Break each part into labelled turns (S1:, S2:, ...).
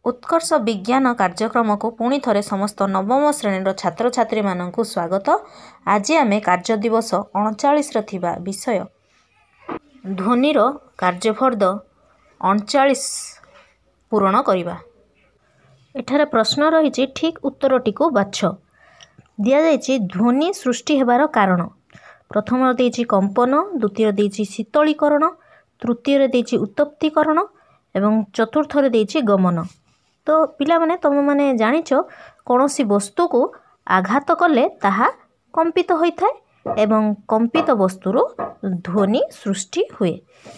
S1: उत्कर्ष विज्ञान कार्यक्रम को पुणी थरे समस्त नवम श्रेणी छात्र छात्री मानू स्वागत। आज आम कार्य दिवस 39 थिबा विषय ध्वनिर कार्यफर्द 39 पूरण करवा। एठारे प्रश्न रही ठीक उत्तरटी को बाछ। दि जाइए ध्वनि सृष्टि हेबार कारण। प्रथम देइछि कंपन, द्वितीय देइछि शीतलीकरण, तृतीय देइछि उत्तप्तीकरण एवं चतुर्थ देइछि गमन। तो पिला माने तुम माने जानिछ कौनसी वस्तु को आघात कले ताहा कंपित होइथाय एवं कंपित वस्तुर ध्वनि सृष्टि हुए।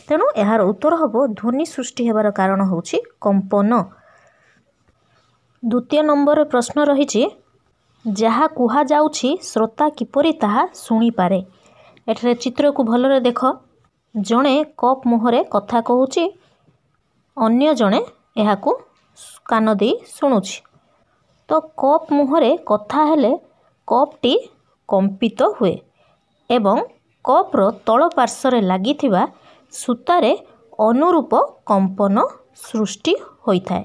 S1: तेणु यार उत्तर हबो ध्वनि सृष्टि हेबार कारण होछि कंपन। द्वितीय नंबर प्रश्न रही जहा कुहा जाउछि श्रोता किपरि ताहा सुनी पारे। एठारे चित्र को भलरे देख। जणे कप मुहरे कथा कहूछि, अन्य जणे एहाकू कान दे शुणुछि। तो कप मुहरे कथा हेले कपटी कंपित हुए एवं कप्र तल पार्श्वर लागिथिबा सूतारे अनुरूप कंपन सृष्टि होइथाय।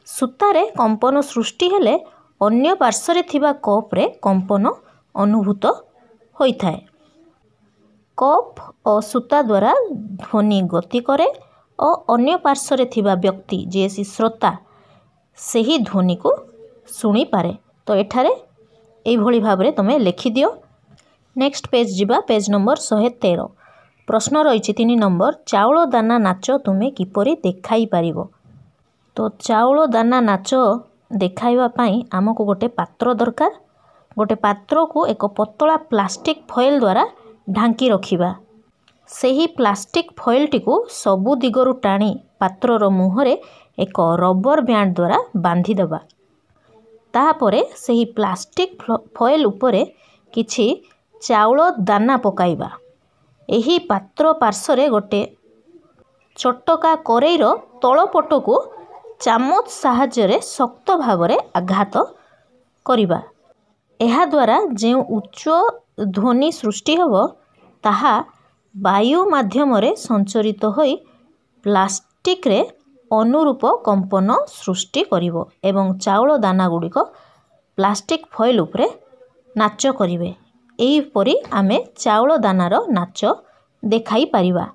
S1: सूतारे कंपन सृष्टि हेले अन्य पार्श्वरे थिबा कप्रे कंपन अनुभूत होइथाय। कप और सूता द्वारा ध्वनि गति करे और अन्य पार्श्वरे थिबा व्यक्ति जे श्रोता सही ध्वनि को शुणी पारे। तो एठारे एई भली भाबरे तमे लिखि दियो। नेक्स्ट पेज जिबा, पेज नंबर 113। प्रश्न रही 3 नंबर चाउल दाना नाच तुमे किपरि देखाई पारिबो। तो चाउल दाना नाच देखाइबा पई आमको गोटे पात्र दरकार। गोटे पात्र को एक पतला प्लास्टिक फॉइल द्वारा ढांकी रखिबा। सही प्लास्टिक फॉइलटी को सबु दिगरु टाणी पात्रर मुहरे एक रबर बैंड द्वारा बांधी देबा। ताहापरे सही प्लास्टिक फॉइल उपरे किछि चाउल दाना पकाइबा। एही पात्र पार्श्वरे गोटे चटका करेईर तल पट को चामच साहाय्य शक्त भावरे आघात करिबा। एहा द्वारा जे उच्च ध्वनि सृष्टि हबो ताहा वायु माध्यमरे संचरित होई प्लास्टिक रे अनुरूप कंपन सृष्टि करिवो एवं चाउल दाना गुड़िक प्लास्टिक फॉइल उपरे नाच करिवे। एही परी आमे चाउल दानार नाच देखाई पारिबा।